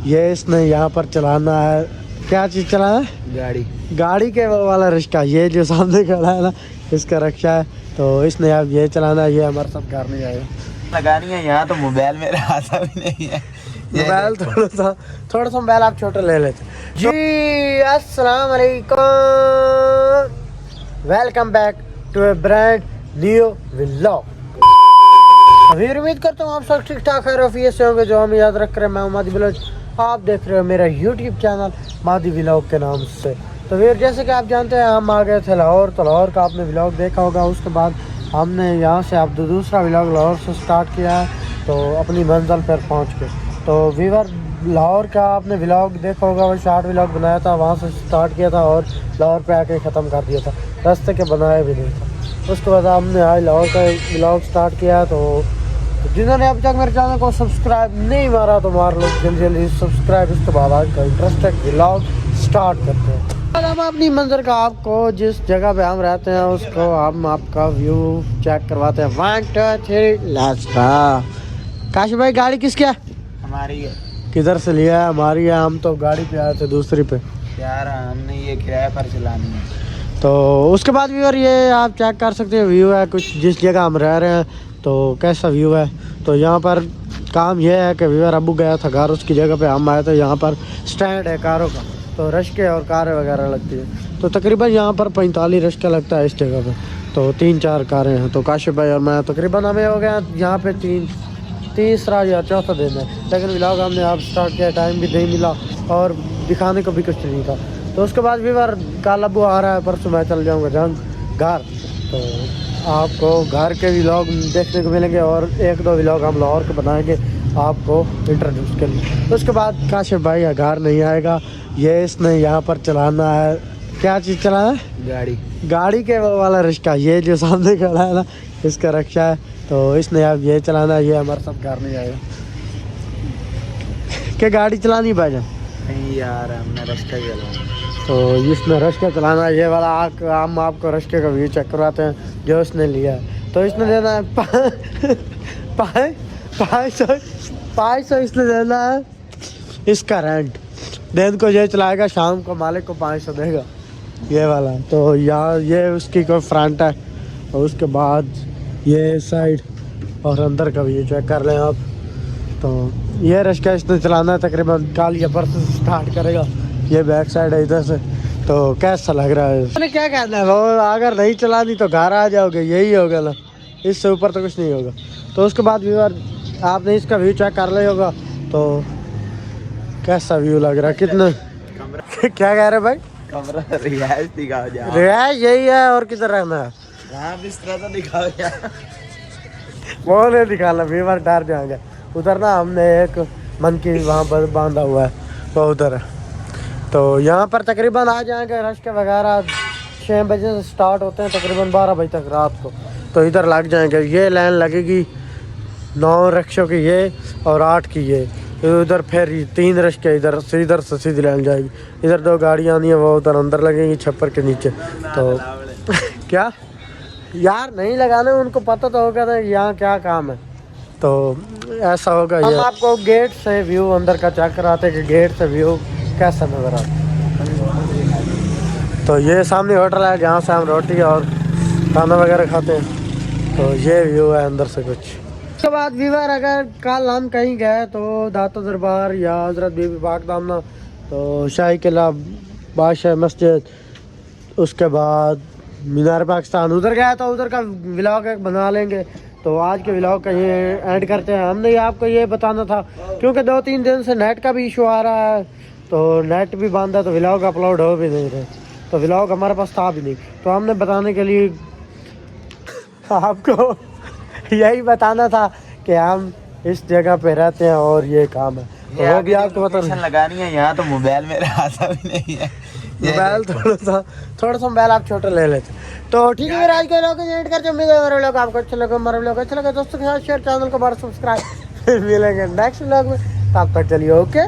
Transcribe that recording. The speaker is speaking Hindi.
ये इसने यहाँ पर चलाना है, क्या चीज़ चलाना है? गाड़ी के वो वाला रिक्शा, ये जो सामने खड़ा है ना, इसका रिक्शा है। तो इसने अब ये चलाना है, ये हमारे साथ घर नहीं आएगा। लगानी है यहाँ तो मोबाइल मेरा आता भी नहीं है। मोबाइल थोड़ा सा मोबाइल आप छोटा ले लेते जी। अस्सलाम वालेकुम, welcome back to a brand new vlog. अभी उम्मीद करता हूँ आप सब ठीक ठाक है, रफियत से होंगे। जो हम याद रख रहे हैं, मैं मादी व्लॉग, आप देख रहे हो मेरा यूट्यूब चैनल मादी व्लॉग के नाम से। तो फिर जैसे कि आप जानते हैं, हम आ गए थे लाहौर। तो लाहौर का आपने व्लॉग देखा होगा। उसके बाद हमने यहाँ से अब दूसरा व्लॉग लाहौर से स्टार्ट किया है, तो अपनी मंजिल पर पहुँच के। तो वीवर लाहौर का आपने व्लॉग देखा होगा, वो शॉर्ट व्लॉग बनाया था, वहाँ से स्टार्ट किया था और लाहौर पे आके ख़त्म कर दिया था, रास्ते के बनाया भी नहीं था। उसके बाद हमने आज लाहौर का व्लॉग स्टार्ट किया। तो जिन्होंने अभी तक मेरे चैनल को सब्सक्राइब नहीं मारा तो मार लो जल्दी जल्दी सब्सक्राइब। इसके बाद आज का इंटरेस्टिंग व्लॉग स्टार्ट करते हैं। हम अपनी मंजर का आपको जिस जगह पे हम रहते हैं उसको हम आपका व्यू चेक करवाते हैं। 1 2 3 लेट्स गो। काश भाई गाड़ी किसकी है? हमारी है। किधर से लिया है? हमारी है। हम तो गाड़ी पे आए थे दूसरी पे यार, हमने ये किराए पर चलानी है। तो उसके बाद व्यूअर ये आप चेक कर सकते हैं, व्यू है कुछ जिस जगह हम रह रहे हैं तो कैसा व्यू है। तो यहाँ पर काम यह है कि व्यूअर अबू गया था घर, उसकी जगह पे हम आए थे। यहाँ पर स्टैंड है कारों का, तो रश्के और कारें वगैरह लगती है। तो तकरीबन यहाँ पर 45 रश्का लगता है इस जगह पे। तो 3-4 कारें हैं। तो काशिफ भाई और मैं तकरीबन हमें हो गया यहाँ पे तीसरा या चौथा दिन है। लेकिन व्लॉग हमने आप स्टार्ट किया, टाइम भी नहीं मिला और दिखाने को भी कुछ नहीं था। तो उसके बाद भी बार कल अबू आ रहा है, परसों मैं चल जाऊँगा घर। तो आपको घर के व्लॉग देखने को मिलेंगे और 1-2 व्लॉग हम लाहौर के बनाएंगे आपको इंट्रोड्यूस के लिए। उसके बाद काशिफ भाई घर नहीं आएगा, ये इसने यहाँ पर चलाना है, क्या चीज़ चलाना है? गाड़ी के वो वाला रिक्शा, ये जो सामने खड़ा है ना, इसका रिक्शा है। तो इसने अब ये चलाना है, ये हमारे साथ घर नहीं आएगा। क्या गाड़ी चलानी भाईजान? नहीं यार, हमने रास्ता चलाना। तो इसने रश्के चलाना है, ये वाला हम आपको रश्के का व्यू चेक करवाते हैं जो इसने लिया है। तो इसने देना है 500 इसने देना है इसका रेंट। दिन को ये चलाएगा, शाम को मालिक को 500 देगा, ये वाला। तो यहाँ ये उसकी कोई फ्रंट है और उसके बाद ये साइड और अंदर का व्यू चेक कर लें आप। तो ये रश्का इसने चलाना है, तकरीबन कल या परसों से स्टार्ट करेगा। ये बैक साइड है इधर से। तो कैसा लग रहा है? मैंने क्या कहना है, वो अगर नहीं चलानी तो घर आ जाओगे, यही होगा ना, इससे ऊपर तो कुछ नहीं होगा। तो उसके बाद व्यूअर आपने इसका व्यू चेक कर लिया होगा। तो कैसा व्यू लग रहा है? कितना क्या कह रहे भाई? कमरा रिहायश दिखाओ जा। रिहायश यही है और किधर रहना है? हाँ, बिस्तर तो दिखाओ यार। वो नहीं दिखाना, व्यूअर डर जाएंगे। उधर ना हमने एक मन की वहाँ पर बांधा हुआ है, वो उधर है। तो यहाँ पर तकरीबन आ जाएंगे रश्के वगैरह 6 बजे से स्टार्ट होते हैं, तकरीबन 12 बजे तक रात को। तो इधर लग जाएंगे, ये लाइन लगेगी 9 रश्कों की ये और 8 की ये। उधर फिर 3 रश्के इधर से सीधी लाइन जाएगी। इधर 2 गाड़ियाँ आनी है, वो उधर अंदर लगेंगी छप्पर के नीचे। तो क्या यार नहीं लगाने, उनको पता तो होगा था यहाँ क्या काम है। तो ऐसा होगा। हम आपको गेट से व्यू अंदर का चेक कराते हैं कि गेट से व्यू कैसा नजर आता है। तो ये सामने होटल है जहाँ से हम रोटी और खाना वगैरह खाते हैं। तो ये व्यू है अंदर से कुछ। उसके बाद व्यूअर अगर कल हम कहीं गए तो दाता दरबार या हजरत बीबी पाक दामना, तो शाही किला, बादशाह मस्जिद, उसके बाद मीनार पाकिस्तान, उधर गया तो उधर का व्लॉग एक बना लेंगे। तो आज के व्लॉग का ये एंड करते हैं। हमने आपको ये बताना था क्योंकि 2-3 दिन से नेट का भी इशू आ रहा है, तो नेट भी बंद है, तो व्लॉग अपलोड हो भी नहीं रहे। तो व्लॉग हमारे पास था भी नहीं, तो हमने बताने के लिए आपको यही बताना था कि हम इस जगह पे रहते हैं और ये काम है। तो वो भी आपको बताना लगानी है यहाँ तो मोबाइल मेरा आता भी नहीं है। मोबाइल थोड़ा सा मोबाइल आप छोटा ले लेते। तो ठीक है, मेरे आज के लोग एडिट करके उम्मीद है मेरे लोग आपको अच्छा लगा, हमारे लोग अच्छा लगा। दोस्तों के साथ शेयर, चैनल को बार सब्सक्राइब। मिलेंगे नेक्स्ट व्लॉग में, तब तक चलिए ओके।